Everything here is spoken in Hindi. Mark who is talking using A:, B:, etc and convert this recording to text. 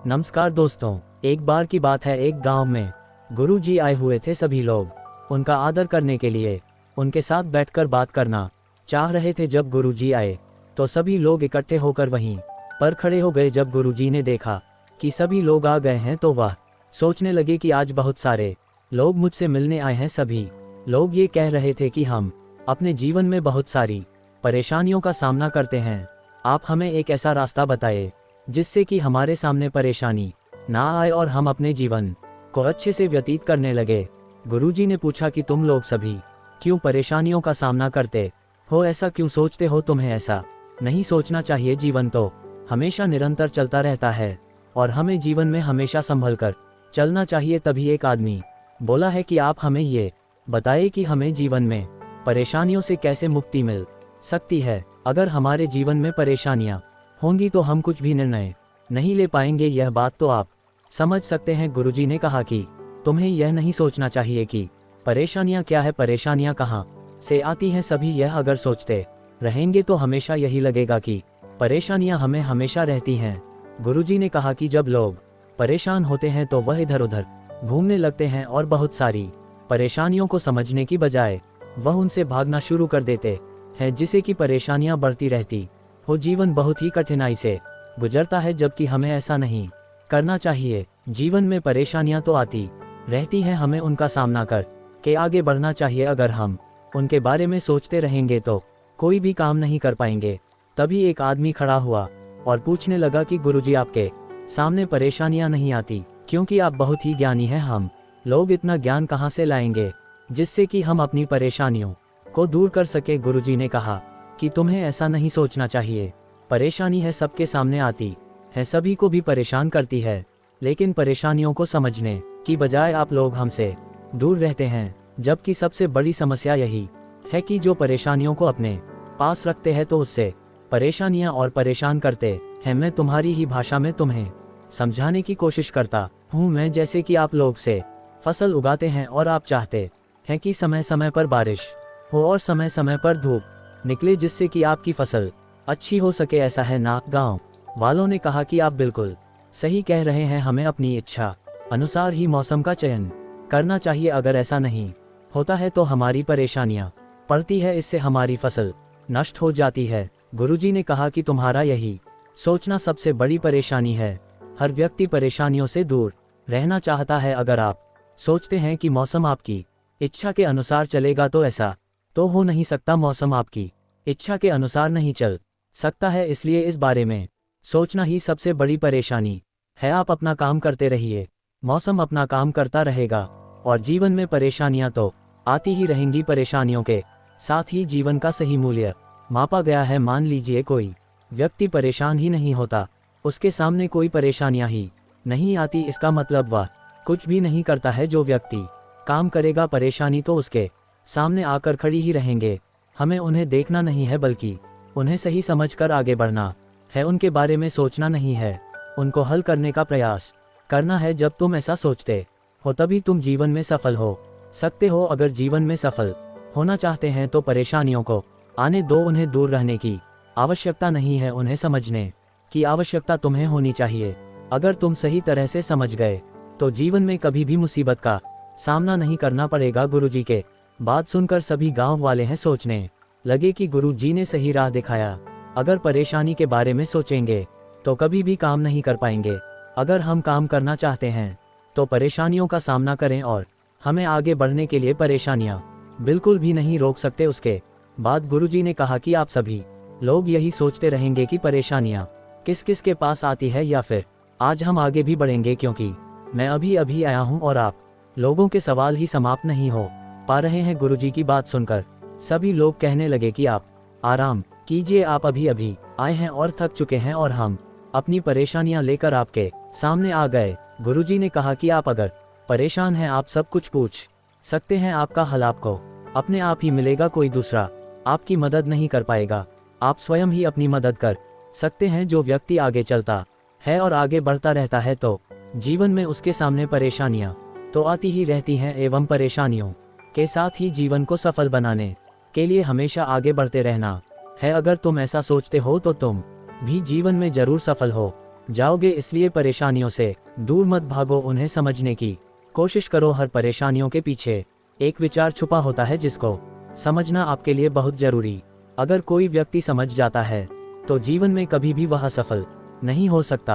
A: नमस्कार दोस्तों, एक बार की बात है, एक गांव में गुरुजी आए हुए थे। सभी लोग उनका आदर करने के लिए उनके साथ बैठकर बात करना चाह रहे थे। जब गुरुजी आए तो सभी लोग इकट्ठे होकर वहीं पर खड़े हो गए। जब गुरुजी ने देखा कि सभी लोग आ गए हैं तो वह सोचने लगे कि आज बहुत सारे लोग मुझसे मिलने आए हैं। सभी लोग ये कह रहे थे कि हम अपने जीवन में बहुत सारी परेशानियों का सामना करते हैं। आप हमें एक ऐसा रास्ता बताइए जिससे कि हमारे सामने परेशानी ना आए और हम अपने जीवन को अच्छे से व्यतीत करने लगे। गुरुजी ने पूछा कि तुम लोग सभी क्यों परेशानियों का सामना करते हो, ऐसा क्यों सोचते हो? तुम्हें ऐसा नहीं सोचना चाहिए। जीवन तो हमेशा निरंतर चलता रहता है और हमें जीवन में हमेशा संभल कर चलना चाहिए। तभी एक आदमी बोला है कि आप हमें ये बताइए कि हमें जीवन में परेशानियों से कैसे मुक्ति मिल सकती है। अगर हमारे जीवन में परेशानियां होंगी तो हम कुछ भी निर्णय नहीं ले पाएंगे। यह बात तो आप समझ सकते हैं। गुरुजी ने कहा कि तुम्हें यह नहीं सोचना चाहिए कि परेशानियां क्या है, परेशानियां कहाँ से आती हैं। सभी यह अगर सोचते रहेंगे तो हमेशा यही लगेगा कि परेशानियां हमें हमेशा रहती हैं। गुरुजी ने कहा कि जब लोग परेशान होते हैं तो वह इधर उधर घूमने लगते हैं और बहुत सारी परेशानियों को समझने की बजाय वह उनसे भागना शुरू कर देते हैं, जिससे कि परेशानियां बढ़ती रहती हो। जीवन बहुत ही कठिनाई से गुजरता है, जबकि हमें ऐसा नहीं करना चाहिए। जीवन में परेशानियां तो आती रहती हैं, हमें उनका सामना कर के आगे बढ़ना चाहिए। अगर हम उनके बारे में सोचते रहेंगे तो कोई भी काम नहीं कर पाएंगे। तभी एक आदमी खड़ा हुआ और पूछने लगा कि गुरुजी, आपके सामने परेशानियां नहीं आती क्योंकि आप बहुत ही ज्ञानी हैं। हम लोग इतना ज्ञान कहाँ से लाएंगे जिससे कि हम अपनी परेशानियों को दूर कर सके? गुरुजी ने कहा कि तुम्हें ऐसा नहीं सोचना चाहिए। परेशानी है सबके सामने आती है, सभी को भी परेशान करती है, लेकिन परेशानियों को समझने की बजाय आप लोग हमसे दूर रहते हैं। जबकि सबसे बड़ी समस्या यही है कि जो परेशानियों को अपने पास रखते हैं तो उससे परेशानियां और परेशान करते हैं। मैं तुम्हारी ही भाषा में तुम्हें समझाने की कोशिश करता हूँ। मैं जैसे कि आप लोग से फसल उगाते हैं और आप चाहते हैं कि समय समय पर बारिश हो और समय समय पर धूप निकले, जिससे कि आपकी फसल अच्छी हो सके। ऐसा है ना? गांव वालों ने कहा कि आप बिल्कुल सही कह रहे हैं, हमें अपनी इच्छा अनुसार ही मौसम का चयन करना चाहिए। अगर ऐसा नहीं होता है तो हमारी परेशानियां पड़ती है, इससे हमारी फसल नष्ट हो जाती है। गुरुजी ने कहा कि तुम्हारा यही सोचना सबसे बड़ी परेशानी है। हर व्यक्ति परेशानियों से दूर रहना चाहता है। अगर आप सोचते हैं कि मौसम आपकी इच्छा के अनुसार चलेगा तो ऐसा तो हो नहीं सकता। मौसम आपकी इच्छा के अनुसार नहीं चल सकता है, इसलिए इस बारे में सोचना ही सबसे बड़ी परेशानी है। आप अपना काम करते रहिए, मौसम अपना काम करता रहेगा और जीवन में परेशानियां तो आती ही रहेंगी। परेशानियों के साथ ही जीवन का सही मूल्य मापा गया है। मान लीजिए कोई व्यक्ति परेशान ही नहीं होता, उसके सामने कोई परेशानियां ही नहीं आती, इसका मतलब वह कुछ भी नहीं करता है। जो व्यक्ति काम करेगा परेशानी तो उसके सामने आकर खड़ी ही रहेंगे। हमें उन्हें देखना नहीं है, बल्कि उन्हें सही समझकर आगे बढ़ना है। उनके बारे में सोचना नहीं है, उनको हल करने का प्रयास करना है। जब तुम ऐसा सोचते हो तभी तुम जीवन में सफल हो सकते हो। अगर जीवन में सफल होना चाहते हैं तो परेशानियों को आने दो, उन्हें दूर रहने की आवश्यकता नहीं है, उन्हें समझने की आवश्यकता तुम्हें होनी चाहिए। अगर तुम सही तरह से समझ गए तो जीवन में कभी भी मुसीबत का सामना नहीं करना पड़ेगा। गुरुजी के बात सुनकर सभी गांव वाले हैं सोचने लगे कि गुरुजी ने सही राह दिखाया। अगर परेशानी के बारे में सोचेंगे तो कभी भी काम नहीं कर पाएंगे। अगर हम काम करना चाहते हैं तो परेशानियों का सामना करें और हमें आगे बढ़ने के लिए परेशानियां बिल्कुल भी नहीं रोक सकते। उसके बाद गुरुजी ने कहा कि आप सभी लोग यही सोचते रहेंगे कि परेशानियां किस किस के पास आती है, या फिर आज हम आगे भी बढ़ेंगे, क्योंकि मैं अभी अभी आया हूं और आप लोगों के सवाल ही समाप्त नहीं हो पा रहे हैं। गुरुजी की बात सुनकर सभी लोग कहने लगे कि आप आराम कीजिए, आप अभी अभी आए हैं और थक चुके हैं और हम अपनी परेशानियां लेकर आपके सामने आ गए। गुरुजी ने कहा कि आप अगर परेशान हैं आप सब कुछ पूछ सकते हैं, आपका हल आपको अपने आप ही मिलेगा। कोई दूसरा आपकी मदद नहीं कर पाएगा, आप स्वयं ही अपनी मदद कर सकते हैं। जो व्यक्ति आगे चलता है और आगे बढ़ता रहता है तो जीवन में उसके सामने परेशानियां तो आती ही रहती हैं, एवं परेशानियों के साथ ही जीवन को सफल बनाने के लिए हमेशा आगे बढ़ते रहना है। अगर तुम ऐसा सोचते हो तो तुम भी जीवन में जरूर सफल हो जाओगे, इसलिए परेशानियों से दूर मत भागो, उन्हें समझने की कोशिश करो। हर परेशानियों के पीछे एक विचार छुपा होता है जिसको समझना आपके लिए बहुत जरूरी। अगर कोई व्यक्ति समझ जाता है तो जीवन में कभी भी वह सफल नहीं हो सकता।